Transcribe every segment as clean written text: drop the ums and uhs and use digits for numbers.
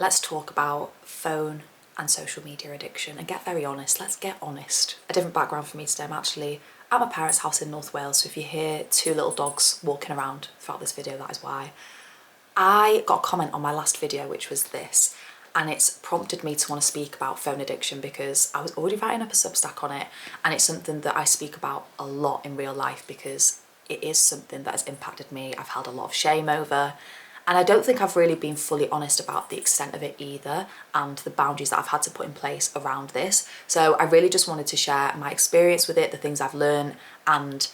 let's talk about phone and social media addiction and get very honest. Let's get honest. A different background for me today. I'm actually at my parents' house in North Wales, so if you hear two little dogs walking around throughout this video, that is why. I got a comment on my last video, which was this, and it's prompted me to want to speak about phone addiction because I was already writing up a Substack on it, and it's something that I speak about a lot in real life because it is something that has impacted me. I've held a lot of shame over, and I don't think I've really been fully honest about the extent of it either and the boundaries that I've had to put in place around this. So I really just wanted to share my experience with it, the things I've learned, and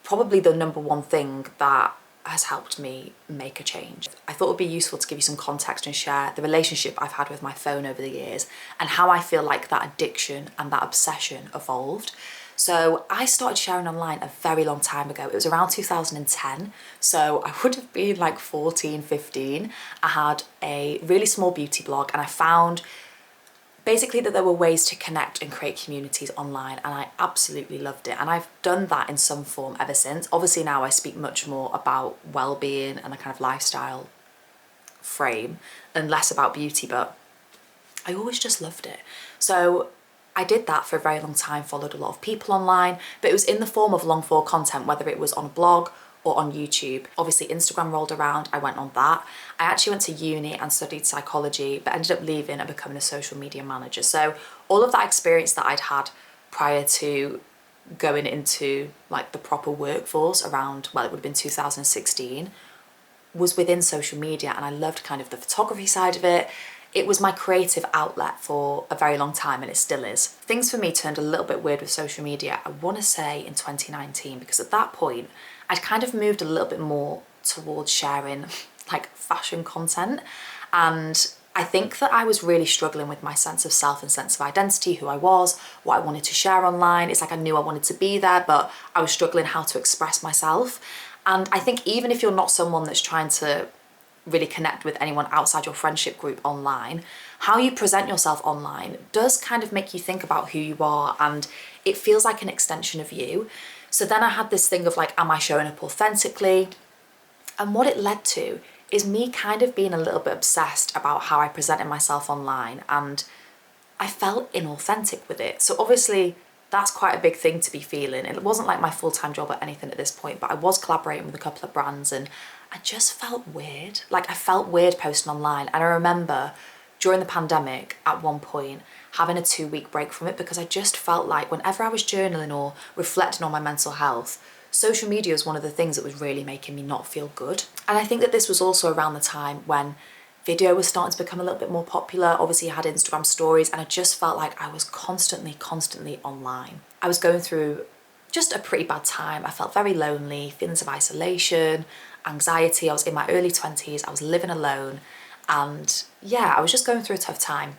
probably the number one thing that has helped me make a change. I thought it would be useful to give you some context and share the relationship I've had with my phone over the years and how I feel like that addiction and that obsession evolved. So I started sharing online a very long time ago. It was around 2010. So I would have been like 14, 15. I had a really small beauty blog and I found basically that there were ways to connect and create communities online, and I absolutely loved it. And I've done that in some form ever since. Obviously now I speak much more about well-being and a kind of lifestyle frame and less about beauty, but I always just loved it. So I did that for a very long time, followed a lot of people online, but it was in the form of long form content, whether it was on a blog or on YouTube. Obviously Instagram rolled around, I went on that. I actually went to uni and studied psychology, but ended up leaving and becoming a social media manager. So all of that experience that I'd had prior to going into like the proper workforce around, well, it would have been 2016, was within social media, and I loved kind of the photography side of it. It was my creative outlet for a very long time, and it still is. Things for me turned a little bit weird with social media, I want to say in 2019, because at that point I'd kind of moved a little bit more towards sharing like fashion content, and I think that I was really struggling with my sense of self and sense of identity, who I was, what I wanted to share online. It's like I knew I wanted to be there, but I was struggling how to express myself. And I think even if you're not someone that's trying to really connect with anyone outside your friendship group online, how you present yourself online does kind of make you think about who you are, and it feels like an extension of you. So then I had this thing of like, am I showing up authentically? And what it led to is me kind of being a little bit obsessed about how I presented myself online, and I felt inauthentic with it. So obviously that's quite a big thing to be feeling. It wasn't like my full-time job or anything at this point, but I was collaborating with a couple of brands and I just felt weird. Like I felt weird posting online. And I remember during the pandemic at one point having a 2-week break from it because I just felt like whenever I was journaling or reflecting on my mental health, social media was one of the things that was really making me not feel good. And I think that this was also around the time when video was starting to become a little bit more popular. Obviously I had Instagram stories, and I just felt like I was constantly online. I was going through just a pretty bad time. I felt very lonely, feelings of isolation, anxiety. I was in my early 20s, I was living alone, and yeah, I was just going through a tough time.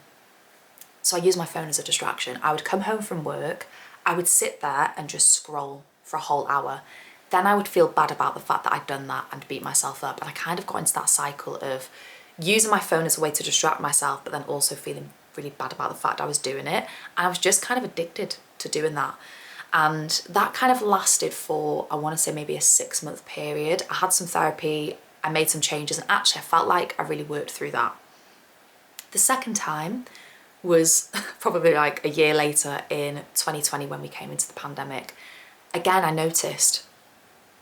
So I used my phone as a distraction. I would come home from work, I would sit there and just scroll for a whole hour. Then I would feel bad about the fact that I'd done that and beat myself up. And I kind of got into that cycle of using my phone as a way to distract myself, but then also feeling really bad about the fact I was doing it. And I was just kind of addicted to doing that. And that kind of lasted for, I want to say maybe a 6-month period. I had some therapy, I made some changes, and actually I felt like I really worked through that. The second time was probably like a year later in 2020 when we came into the pandemic. Again, I noticed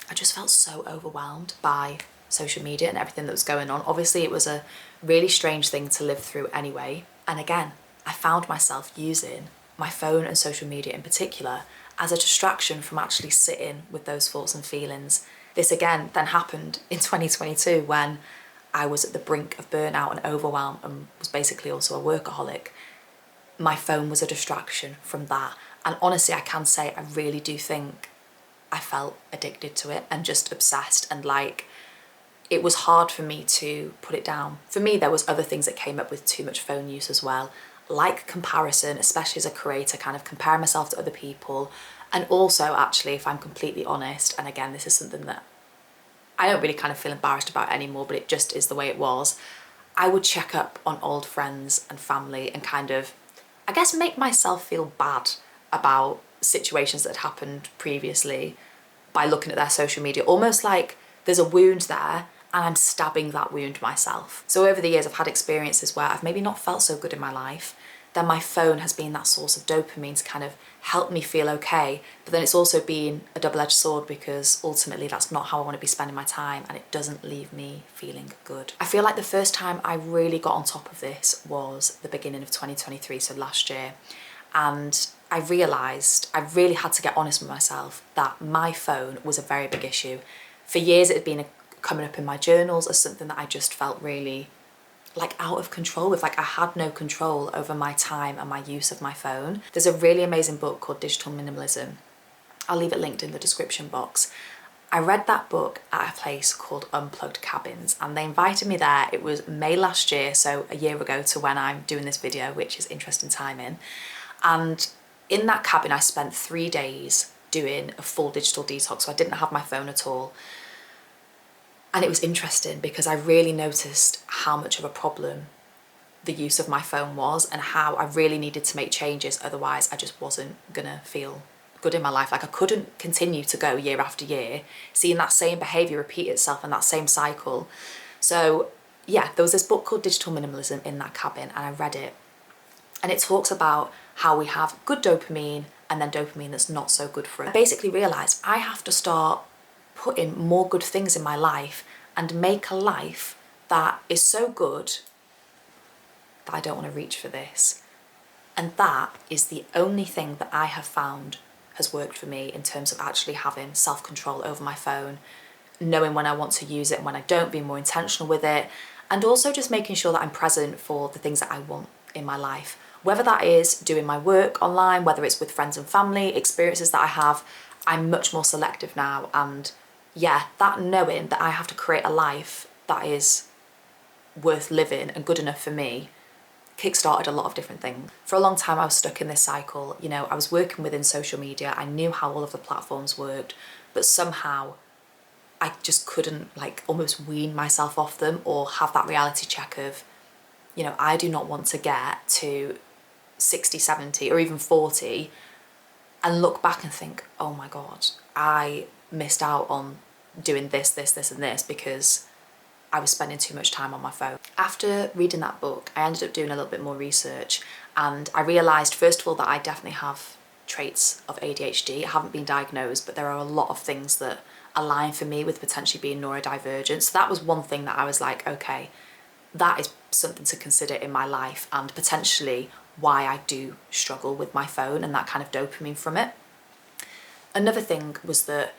I just felt so overwhelmed by social media and everything that was going on. Obviously it was a really strange thing to live through anyway. And again, I found myself using my phone and social media in particular as a distraction from actually sitting with those thoughts and feelings. This again then happened in 2022 when I was at the brink of burnout and overwhelm and was basically also a workaholic. My phone was a distraction from that. And honestly, I can say I really do think I felt addicted to it and just obsessed, and like it was hard for me to put it down. For me, there was other things that came up with too much phone use as well, like comparison, especially as a creator, kind of comparing myself to other people. And also actually, if I'm completely honest, and again, this is something that I don't really kind of feel embarrassed about anymore, but it just is the way it was. I would check up on old friends and family and kind of, I guess, make myself feel bad about situations that had happened previously by looking at their social media, almost like there's a wound there and I'm stabbing that wound myself. So over the years, I've had experiences where I've maybe not felt so good in my life. Then my phone has been that source of dopamine to kind of help me feel okay. But then it's also been a double-edged sword, because ultimately that's not how I want to be spending my time, and it doesn't leave me feeling good. I feel like the first time I really got on top of this was the beginning of 2023, so last year. And I realised I really had to get honest with myself that my phone was a very big issue. For years it had been coming up in my journals as something that I just felt really like out of control with. Like I had no control over my time and my use of my phone. There's a really amazing book called Digital Minimalism. I'll leave it linked in the description box. I read that book at a place called Unplugged Cabins, and they invited me there. It was May last year, so a year ago to when I'm doing this video, which is interesting timing. And in that cabin, I spent 3 days doing a full digital detox, so I didn't have my phone at all. And it was interesting because I really noticed how much of a problem the use of my phone was, and how I really needed to make changes, otherwise I just wasn't gonna feel good in my life. Like I couldn't continue to go year after year, seeing that same behaviour repeat itself and that same cycle. So yeah, there was this book called Digital Minimalism in that cabin, and I read it. And it talks about how we have good dopamine and then dopamine that's not so good for us. I basically realised I have to start putting more good things in my life and make a life that is so good that I don't want to reach for this. And that is the only thing that I have found has worked for me in terms of actually having self-control over my phone, knowing when I want to use it and when I don't, being more intentional with it, and also just making sure that I'm present for the things that I want in my life. Whether that is doing my work online, whether it's with friends and family, experiences that I have, I'm much more selective now. And yeah, that knowing that I have to create a life that is worth living and good enough for me kickstarted a lot of different things. For a long time I was stuck in this cycle. You know, I was working within social media, I knew how all of the platforms worked, but somehow I just couldn't like almost wean myself off them or have that reality check of, you know, I do not want to get to 60, 70 or even 40 and look back and think, oh my God, I missed out on doing this, this, this and this because I was spending too much time on my phone. After reading that book, I ended up doing a little bit more research, and I realised, first of all, that I definitely have traits of ADHD. I haven't been diagnosed, but there are a lot of things that align for me with potentially being neurodivergent. So that was one thing that I was like, okay, that is something to consider in my life and potentially why I do struggle with my phone and that kind of dopamine from it. Another thing was that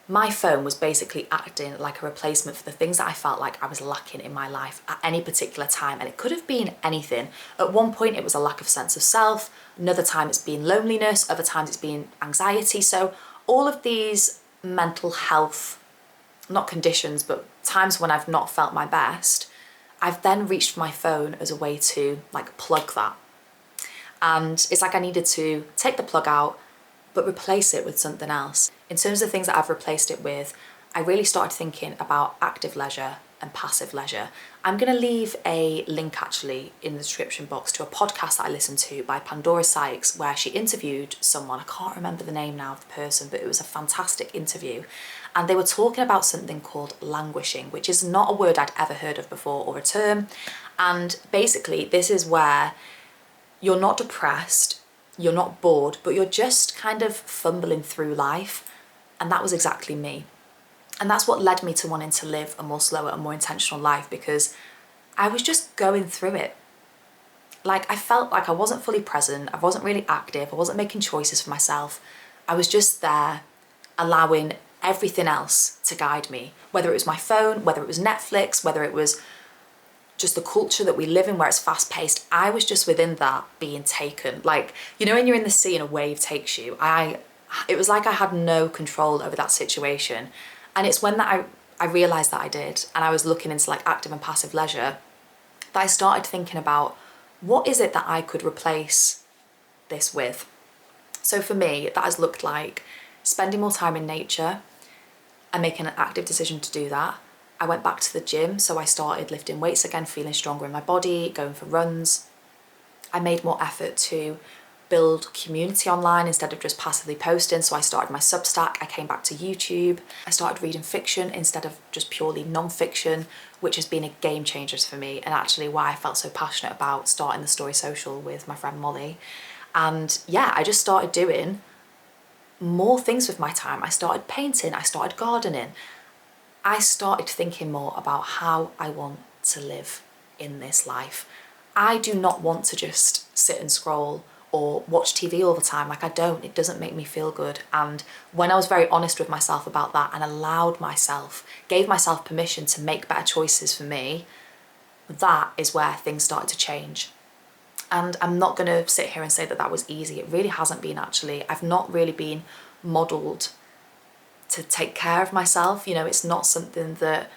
my phone was basically acting like a replacement for the things that I felt like I was lacking in my life at any particular time. And it could have been anything. At one point it was a lack of sense of self, another time it's been loneliness, other times it's been anxiety. So all of these mental health, not conditions, but times when I've not felt my best, I've then reached for my phone as a way to like plug that. And it's like I needed to take the plug out, but replace it with something else. In terms of things that I've replaced it with, I really started thinking about active leisure and passive leisure. I'm going to leave a link actually in the description box to a podcast that I listened to by Pandora Sykes, where she interviewed someone. I can't remember the name now of the person, but it was a fantastic interview. And they were talking about something called languishing, which is not a word I'd ever heard of before or a term. And basically this is where you're not depressed, you're not bored, but you're just kind of fumbling through life. And that was exactly me. And that's what led me to wanting to live a more slower and more intentional life, because I was just going through it. Like I felt like I wasn't fully present, I wasn't really active, I wasn't making choices for myself. I was just there allowing everything else to guide me, whether it was my phone, whether it was Netflix, whether it was just the culture that we live in where it's fast paced. I was just within that being taken. Like, you know, when you're in the sea and a wave takes you, it was like I had no control over that situation. And it's when that I realised that I did, and I was looking into like active and passive leisure, that I started thinking about what is it that I could replace this with. So for me, that has looked like spending more time in nature and making an active decision to do that. I went back to the gym, so I started lifting weights again, feeling stronger in my body, going for runs. I made more effort to build community online instead of just passively posting. So I started my Substack, I came back to YouTube, I started reading fiction instead of just purely non-fiction, which has been a game changer for me, and actually why I felt so passionate about starting the Story Social with my friend Molly. And yeah, I just started doing more things with my time. I started painting, I started gardening. I started thinking more about how I want to live in this life. I do not want to just sit and scroll or watch TV all the time. Like, I don't, it doesn't make me feel good. And when I was very honest with myself about that and allowed myself, gave myself permission to make better choices for me, that is where things started to change. And I'm not going to sit here and say that that was easy. It really hasn't been, actually. I've not really been modelled to take care of myself. You know, it's not something that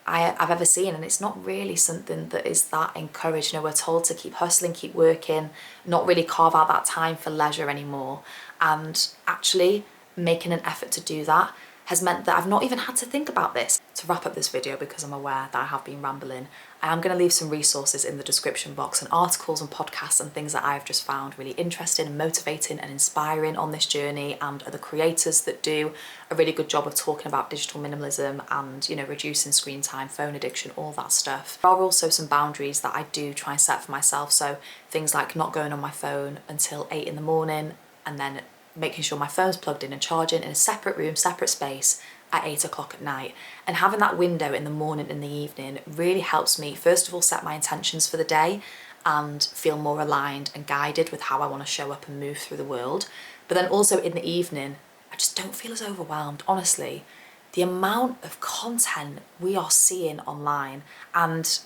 I've ever seen, and it's not really something that is that encouraged. You know, we're told to keep hustling, keep working, not really carve out that time for leisure anymore. And actually making an effort to do that has meant that I've not even had to think about this. To wrap up this video, because I'm aware that I have been rambling, I am going to leave some resources in the description box and articles and podcasts and things that I've just found really interesting and motivating and inspiring on this journey, and other creators that do a really good job of talking about digital minimalism and, you know, reducing screen time, phone addiction, all that stuff. There are also some boundaries that I do try and set for myself. So things like not going on my phone until 8 in the morning, and then making sure my phone's plugged in and charging in a separate room, separate space at 8 o'clock at night. And having that window in the morning and the evening really helps me, first of all, set my intentions for the day and feel more aligned and guided with how I want to show up and move through the world. But then also in the evening, I just don't feel as overwhelmed. Honestly, the amount of content we are seeing online, and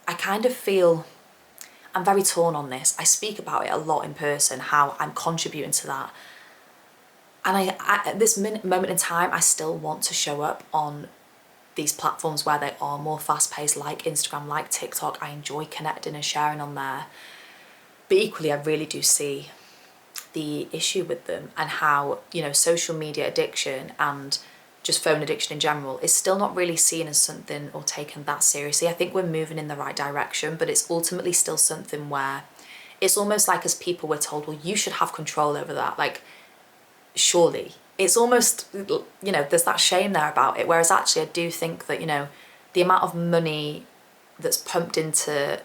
I kind of feel I'm very torn on this. I speak about it a lot in person, how I'm contributing to that. And I at this moment in time, I still want to show up on these platforms where they are more fast-paced, like Instagram, like TikTok. I enjoy connecting and sharing on there. But equally, I really do see the issue with them, and how, you know, social media addiction and just phone addiction in general is still not really seen as something or taken that seriously. I think we're moving in the right direction, but it's ultimately still something where it's almost like, as people, we're told, well, you should have control over that. Like, surely. It's almost, you know, there's that shame there about it. Whereas actually I do think that, you know, the amount of money that's pumped into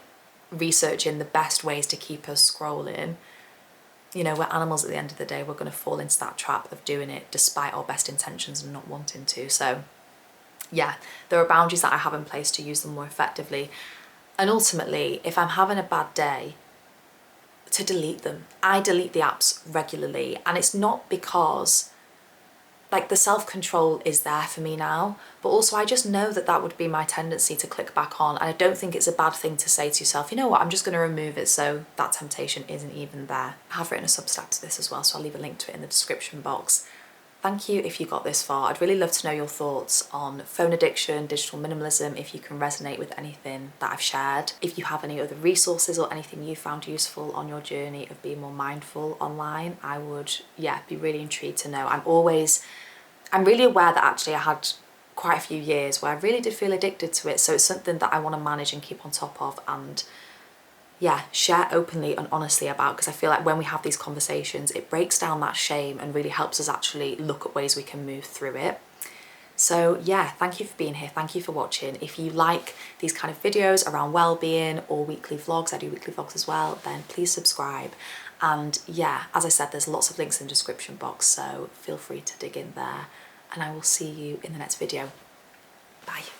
researching the best ways to keep us scrolling, you know, we're animals at the end of the day. We're going to fall into that trap of doing it despite our best intentions and not wanting to. So yeah, there are boundaries that I have in place to use them more effectively. And ultimately, if I'm having a bad day, to delete them. I delete the apps regularly, and it's not because, like, the self-control is there for me now, but also I just know that that would be my tendency to click back on, and I don't think it's a bad thing to say to yourself, you know what, I'm just going to remove it so that temptation isn't even there. I have written a Substack to this as well, so I'll leave a link to it in the description box. Thank you if you got this far. I'd really love to know your thoughts on phone addiction, digital minimalism, if you can resonate with anything that I've shared. If you have any other resources or anything you found useful on your journey of being more mindful online, I would, yeah, be really intrigued to know. I'm really aware that actually I had quite a few years where I really did feel addicted to it. So it's something that I want to manage and keep on top of, and yeah, share openly and honestly about, because I feel like when we have these conversations, it breaks down that shame and really helps us actually look at ways we can move through it. So yeah, thank you for being here. Thank you for watching. If you like these kind of videos around well-being or weekly vlogs, I do weekly vlogs as well, then please subscribe. And yeah, as I said, there's lots of links in the description box, so feel free to dig in there, and I will see you in the next video. Bye.